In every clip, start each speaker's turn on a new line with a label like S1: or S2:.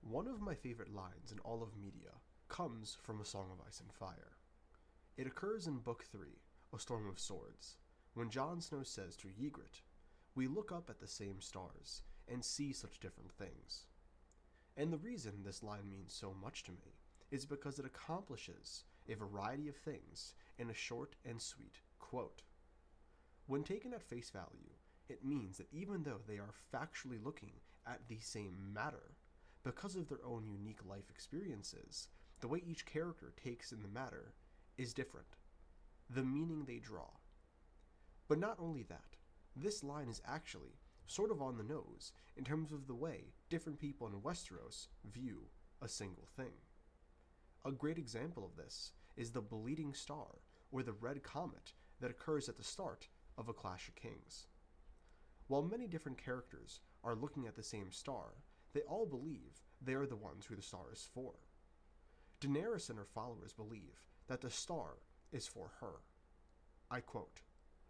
S1: One of my favorite lines in all of media comes from A Song of Ice and Fire. It occurs in Book 3, A Storm of Swords, when Jon Snow says to Ygritte, "We look up at the same stars, and see such different things." And the reason this line means so much to me is because it accomplishes a variety of things in a short and sweet quote. When taken at face value, it means that even though they are factually looking at the same matter, because of their own unique life experiences, the way each character takes in the matter is different. The meaning they draw. But not only that, this line is actually sort of on the nose in terms of the way different people in Westeros view a single thing. A great example of this is the bleeding star, or the red comet, that occurs at the start of A Clash of Kings. While many different characters are looking at the same star, they all believe they are the ones who the star is for. Daenerys and her followers believe that the star is for her. I quote,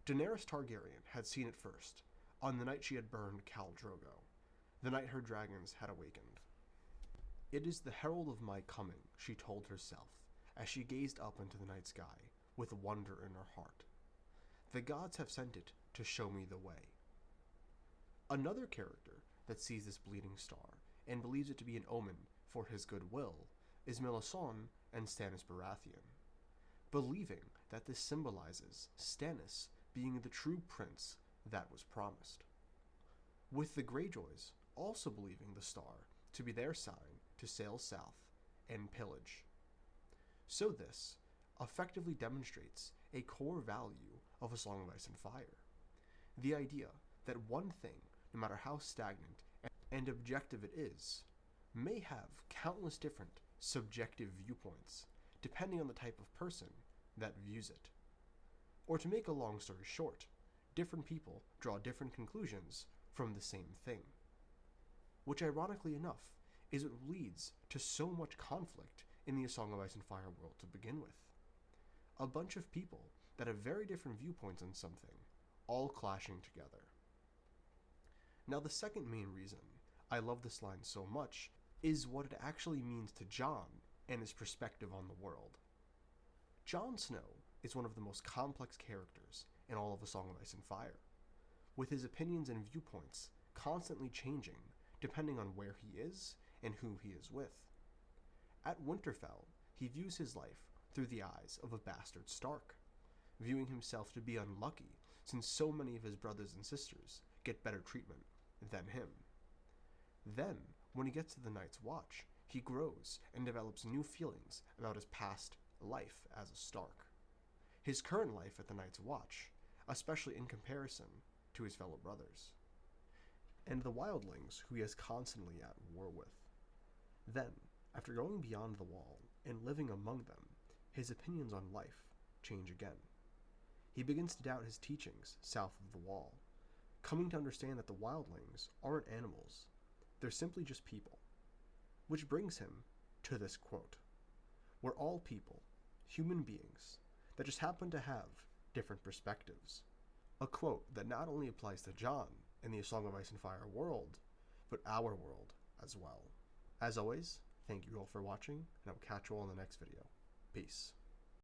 S1: "Daenerys Targaryen had seen it first, on the night she had burned Khal Drogo, the night her dragons had awakened. It is the herald of my coming," she told herself, as she gazed up into the night sky with wonder in her heart. "The gods have sent it to show me the way." Another character that sees this bleeding star and believes it to be an omen for his goodwill is Melisandre and Stannis Baratheon, believing that this symbolizes Stannis being the true prince that was promised, with the Greyjoys also believing the star to be their sign to sail south and pillage. So this effectively demonstrates a core value of A Song of Ice and Fire. The idea that one thing, no matter how stagnant and objective it is, may have countless different subjective viewpoints, depending on the type of person that views it. Or to make a long story short, different people draw different conclusions from the same thing. Which, ironically enough, is what leads to so much conflict in the A Song of Ice and Fire world to begin with. A bunch of people that have very different viewpoints on something, all clashing together. Now, the second main reason I love this line so much is what it actually means to Jon and his perspective on the world. Jon Snow is one of the most complex characters in all of A Song of Ice and Fire, with his opinions and viewpoints constantly changing depending on where he is and who he is with. At Winterfell, he views his life through the eyes of a bastard Stark, viewing himself to be unlucky since so many of his brothers and sisters get better treatment than him. Then, when he gets to the Night's Watch, he grows and develops new feelings about his past life as a Stark. His current life at the Night's Watch, especially in comparison to his fellow brothers, and the wildlings who he is constantly at war with. Then, after going beyond the wall and living among them, his opinions on life change again. He begins to doubt his teachings south of the wall, coming to understand that the wildlings aren't animals, they're simply just people. Which brings him to this quote: "We're all people, human beings, that just happen to have different perspectives." A quote that not only applies to Jon in the A Song of Ice and Fire world, but our world as well. As always, thank you all for watching, and I'll catch you all in the next video. Peace.